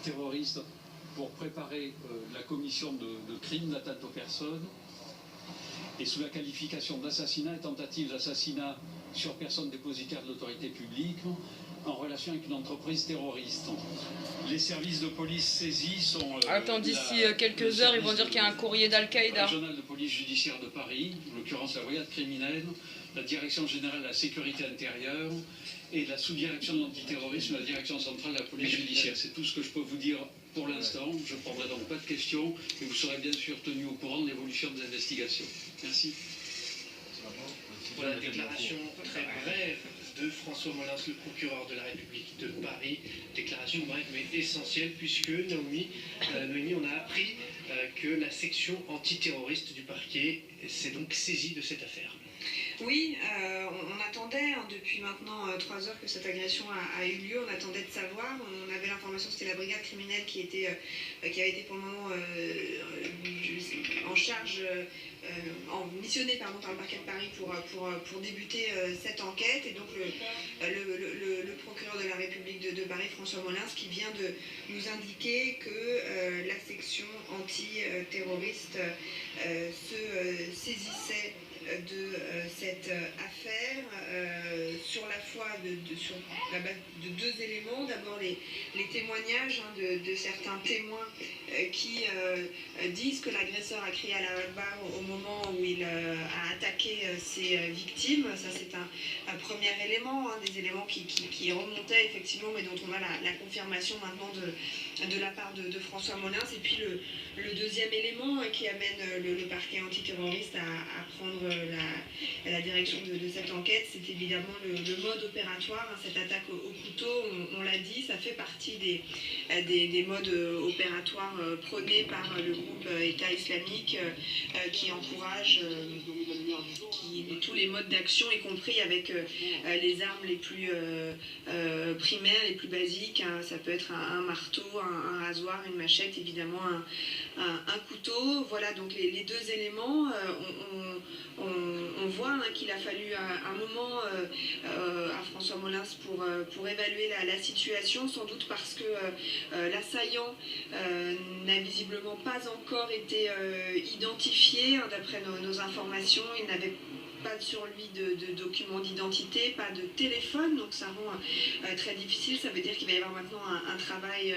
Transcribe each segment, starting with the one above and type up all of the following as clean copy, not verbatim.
antiterroriste pour préparer la commission de crimes d'atteinte aux personnes et sous la qualification d'assassinat et tentative d'assassinat sur personne dépositaire de l'autorité publique en relation avec une entreprise terroriste. Les services de police saisis sont... Attends, d'ici quelques heures, ils vont dire qu'il y a un courrier d'Al-Qaïda. Régional de police judiciaire de Paris, en l'occurrence la brigade criminelle, la direction générale de la sécurité intérieure et la sous-direction de l'antiterrorisme, la direction centrale de la police judiciaire. C'est tout ce que je peux vous dire pour l'instant. Je ne prendrai donc pas de questions et vous serez bien sûr tenu au courant de l'évolution des investigations. Merci. Voilà, déclaration très brève de François Molins, le procureur de la République de Paris. Déclaration brève mais essentielle puisque Noémie, on a appris que la section antiterroriste du parquet s'est donc saisie de cette affaire. Oui, on attendait depuis maintenant 3 heures que cette agression a eu lieu, on attendait de savoir, on avait l'information que c'était la brigade criminelle qui avait été pour le moment en charge, missionnée par le parquet de Paris pour débuter cette enquête, et donc le procureur de la République de Paris, François Molins, qui vient de nous indiquer que la section antiterroriste se saisissait de cette affaire sur la base de 2 éléments. D'abord les témoignages de certains témoins qui disent que l'agresseur a crié à la Akbar au moment où il a attaqué ses victimes. Ça c'est un premier élément, des éléments qui remontaient effectivement, mais dont on a la confirmation maintenant de la part de François Molins. Et puis le deuxième élément qui amène le parquet antiterroriste à prendre la direction de cette enquête, c'est évidemment le mode opératoire, cette attaque au couteau, on l'a dit, ça fait partie des modes opératoires prônés par le groupe État islamique qui encourage tous les modes d'action, y compris avec les armes les plus primaires, les plus basiques, ça peut être un marteau, un rasoir, une machette, évidemment un couteau. Voilà donc les 2 éléments. On voit qu'il a fallu un moment à François Molins pour évaluer la situation, sans doute parce que l'assaillant n'a visiblement pas encore été identifié. D'après nos informations, il n'avait pas sur lui de documents d'identité, pas de téléphone, donc ça rend très difficile. Ça veut dire qu'il va y avoir maintenant un travail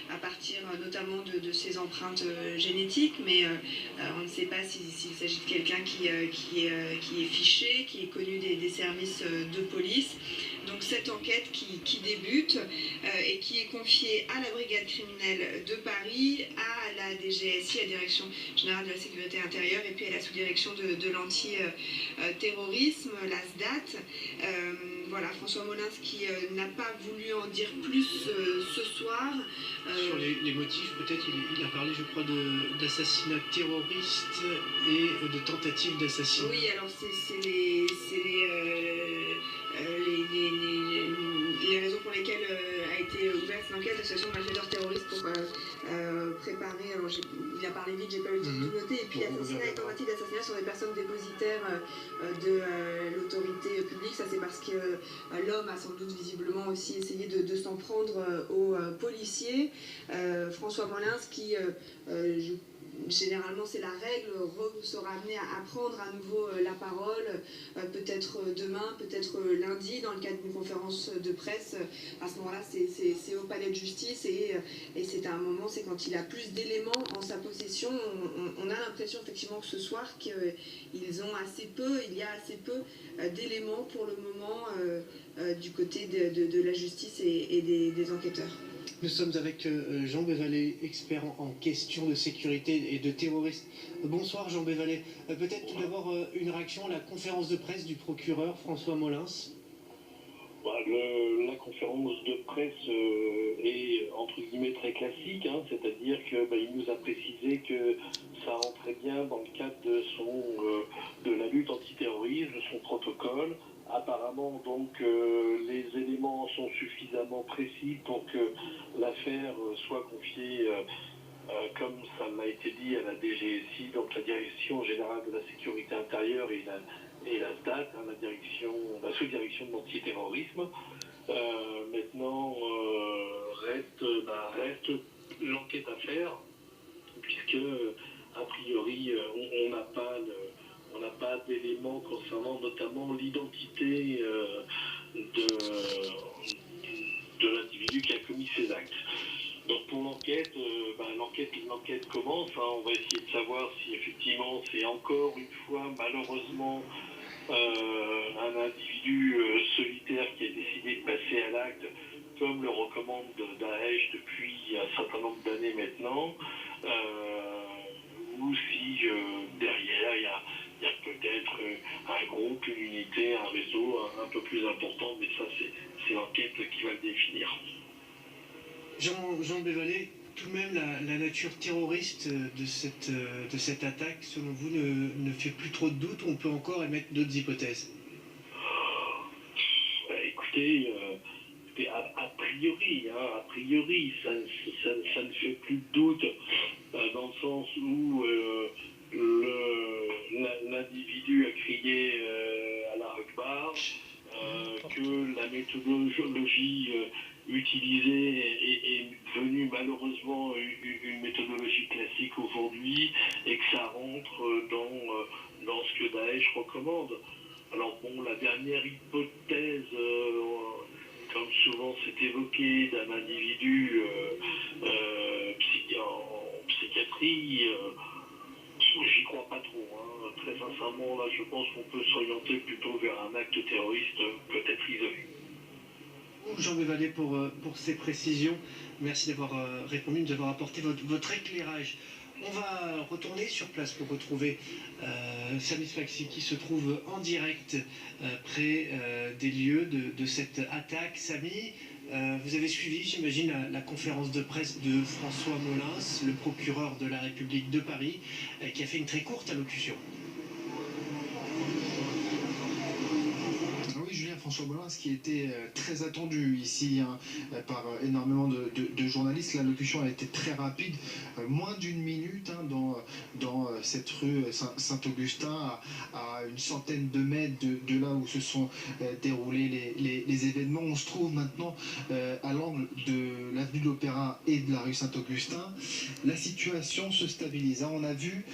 à partir notamment de ses empreintes génétiques, mais on ne sait pas s'il s'agit de quelqu'un qui est fiché, qui est connu des services de police. Donc cette enquête qui débute et qui est confiée à la brigade criminelle de Paris, à la DGSI, la Direction générale de la sécurité intérieure, et puis à la sous-direction de l'anti-terrorisme, la SDAT. Voilà, François Molins qui n'a pas voulu en dire plus ce soir. Sur les motifs, peut-être, il a parlé, je crois, d'assassinat terroriste et de tentative d'assassinat. Oui, alors c'est les raisons pour lesquelles a été ouverte l'enquête. L'association de malfaiteurs terroristes pour préparer, alors il a parlé vite, j'ai pas eu le temps de tout noter, et puis assassinat et tentative d'assassinat sur des personnes dépositaires de l'autorité publique. Ça c'est parce que l'homme a sans doute visiblement aussi essayé de s'en prendre aux policiers. François Molins qui généralement c'est la règle, sera amené à prendre à nouveau la parole, peut-être demain, peut-être lundi, dans le cadre d'une conférence de presse. À ce moment-là, c'est au palais de justice, et c'est à un moment, c'est quand il a plus d'éléments en sa possession. On a l'impression effectivement que ce soir il y a assez peu d'éléments pour le moment du côté de la justice et des enquêteurs. Nous sommes avec Jean Bévalet, expert en questions de sécurité et de terrorisme. Bonsoir Jean Bévalet. Peut-être tout d'abord une réaction à la conférence de presse du procureur François Molins. La conférence de presse est entre guillemets très classique, c'est-à-dire qu'il nous a précisé que ça rentrait bien dans le cadre de la lutte antiterroriste, de son protocole. Apparemment, donc, les éléments sont suffisamment précis pour que l'affaire soit confiée, comme ça m'a été dit, à la DGSI, donc la Direction générale de la sécurité intérieure et la SDAT, la sous-direction de l'antiterrorisme. Maintenant, reste l'enquête à faire, puisque a priori on n'a pas d'éléments concernant notamment l'identité de l'individu qui a commis ces actes. Donc pour l'enquête, l'enquête commence. On va essayer de savoir si effectivement c'est encore une fois malheureusement un individu solitaire qui a décidé de passer à l'acte, comme le recommande Daesh depuis un certain nombre d'années maintenant, ou si derrière il y a peut-être un groupe, une unité, un réseau un peu plus important, mais ça c'est l'enquête qui va le définir. Jean Bévalet, tout de même la nature terroriste de cette attaque, selon vous, ne fait plus trop de doutes, ou on peut encore émettre d'autres hypothèses? Écoutez, a priori, ça ne fait plus de doute, dans le sens où l'individu a crié Allah Akbar, que la méthodologie utilisée est devenue malheureusement une méthodologie classique aujourd'hui, et que ça rentre dans ce que Daesh recommande. Alors bon, la dernière hypothèse, comme souvent c'est évoqué, d'un individu en psychiatrie, j'y crois pas trop. Très sincèrement, là, je pense qu'on peut s'orienter plutôt vers un acte terroriste peut-être isolé. Jean Bévalet, pour ces précisions, merci d'avoir répondu, d'avoir apporté votre éclairage. On va retourner sur place pour retrouver Samy Sfaxi, qui se trouve en direct près des lieux de cette attaque. Samy, vous avez suivi, j'imagine, la conférence de presse de François Molins, le procureur de la République de Paris, qui a fait une très courte allocution. François Molins, qui était très attendu ici par énormément de journalistes. L'allocution a été très rapide, moins d'une minute dans cette rue Saint-Augustin, à une centaine de mètres de là où se sont déroulés les événements. On se trouve maintenant à l'angle de l'avenue de l'Opéra et de la rue Saint-Augustin. La situation se stabilise. On a vu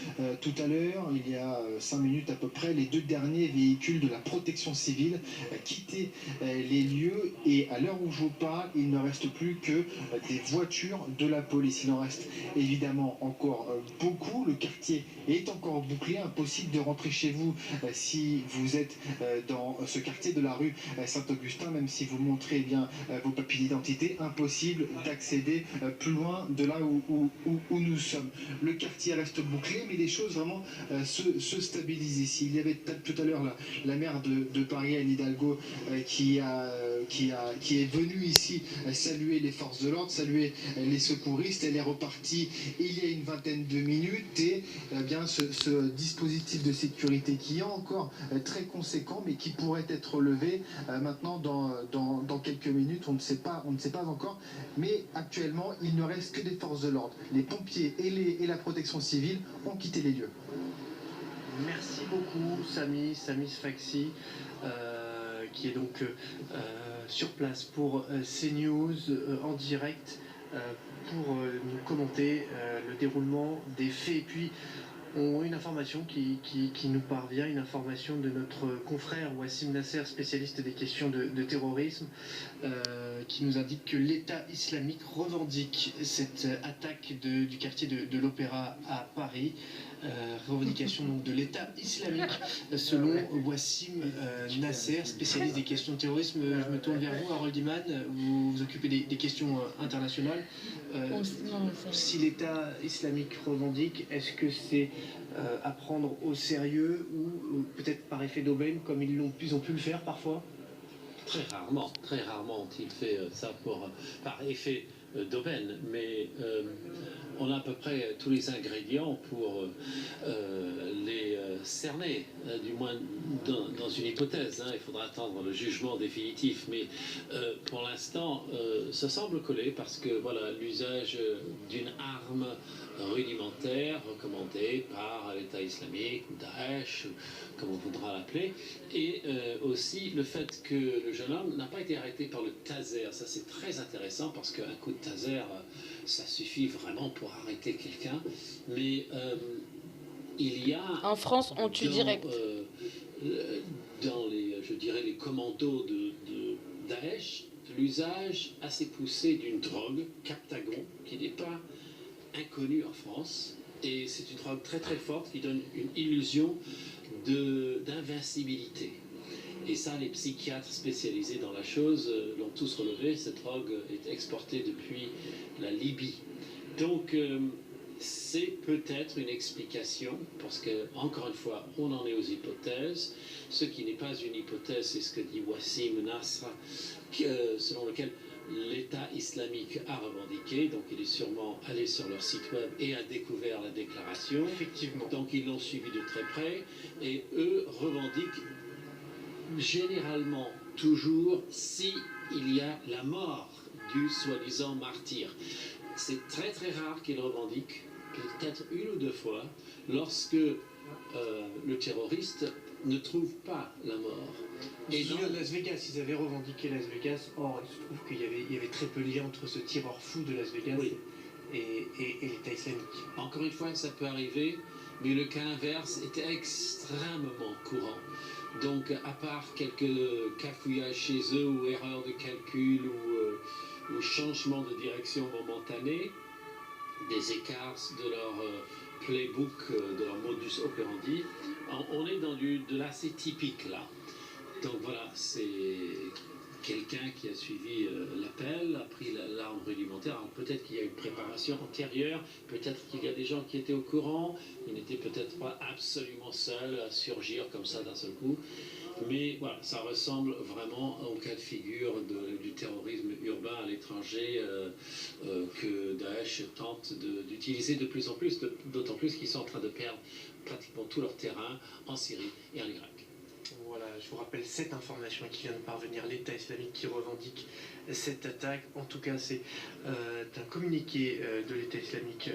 tout à l'heure, il y a 5 minutes à peu près, les 2 derniers véhicules de la protection civile quitter les lieux, et à l'heure où je vous parle, il ne reste plus que des voitures de la police. Il en reste évidemment encore beaucoup. Le quartier est encore bouclé, impossible de rentrer chez vous si vous êtes dans ce quartier de la rue Saint-Augustin, même si vous montrez vos papiers d'identité, impossible d'accéder plus loin de là où nous sommes. Le quartier reste bouclé, mais les choses vraiment se stabilisent ici. Il y avait tout à l'heure la maire de Paris, Anne Hidalgo, qui est venue ici saluer les forces de l'ordre, saluer les secouristes. Elle est repartie il y a une vingtaine de minutes, et ce dispositif de sécurité qui est encore très conséquent, mais qui pourrait être levé maintenant dans quelques minutes. On ne sait pas encore, mais actuellement il ne reste que des forces de l'ordre. Les pompiers et la protection civile ont quitté les lieux. Merci beaucoup Samy Sfaxi, qui est donc sur place pour CNews en direct pour nous commenter le déroulement des faits. Et puis une information qui nous parvient, une information de notre confrère Wassim Nasser, spécialiste des questions de terrorisme, qui nous indique que l'État islamique revendique cette attaque du quartier de l'Opéra à Paris. Revendication donc de l'État islamique, selon Wassim Nasser, spécialiste des questions de terrorisme. Je me tourne vers vous, Harold Iman, vous vous occupez des questions internationales. Si l'État islamique revendique, est-ce que c'est à prendre au sérieux, ou peut-être par effet d'aubaine, comme ils ont pu le faire parfois? Très rarement ont-ils fait ça par effet d'aubaine, mais on a à peu près tous les ingrédients pour les cerner, du moins dans une hypothèse. Il faudra attendre le jugement définitif, mais pour l'instant, ça semble coller, parce que voilà, l'usage d'une arme rudimentaire recommandée par l'État islamique, ou Daesh, comme on voudra l'appeler, et aussi le fait que le jeune homme n'a pas été arrêté par le taser. Ça, c'est très intéressant, parce qu'un coup de taser ça suffit vraiment pour arrêter quelqu'un. Mais il y a... En France, on tue direct. Dans les, je dirais, les commandos de Daesh, l'usage assez poussé d'une drogue, Captagon, qui n'est pas inconnue en France. Et c'est une drogue très très forte qui donne une illusion d'invincibilité. Et ça, les psychiatres spécialisés dans la chose l'ont tous relevé. Cette drogue est exportée depuis la Libye. Donc, c'est peut-être une explication, parce que, encore une fois, on en est aux hypothèses. Ce qui n'est pas une hypothèse, c'est ce que dit Wassim Nasr, selon lequel l'État islamique a revendiqué. Donc, il est sûrement allé sur leur site web et a découvert la déclaration. Effectivement. Donc, ils l'ont suivi de très près. Et eux revendiquent généralement toujours si il y a la mort du soi-disant martyr. C'est très très rare qu'ils revendiquent, peut-être une ou deux fois, lorsque le terroriste ne trouve pas la mort. Et dans Las Vegas, ils avaient revendiqué Las Vegas. Or, il se trouve qu'il y avait très peu de lien entre ce tireur fou de Las Vegas et l'État islamique. Encore une fois, ça peut arriver, mais le cas inverse était extrêmement courant. Donc, à part quelques cafouillages chez eux, ou erreurs de calcul, ou changement de direction momentané, des écarts de leur playbook, de leur modus operandi, on est dans de l'assez typique là. Donc voilà, c'est quelqu'un qui a suivi l'appel, a pris l'arme rudimentaire. Peut-être qu'il y a une préparation antérieure, peut-être qu'il y a des gens qui étaient au courant, il n'était peut-être pas absolument seul à surgir comme ça d'un seul coup. Mais voilà, ça ressemble vraiment au cas de figure du terrorisme urbain à l'étranger que Daesh tente d'utiliser de plus en plus, d'autant plus qu'ils sont en train de perdre pratiquement tout leur terrain en Syrie et en Irak. Voilà, je vous rappelle cette information qui vient de parvenir, l'État islamique qui revendique cette attaque. En tout cas, c'est un communiqué de l'État islamique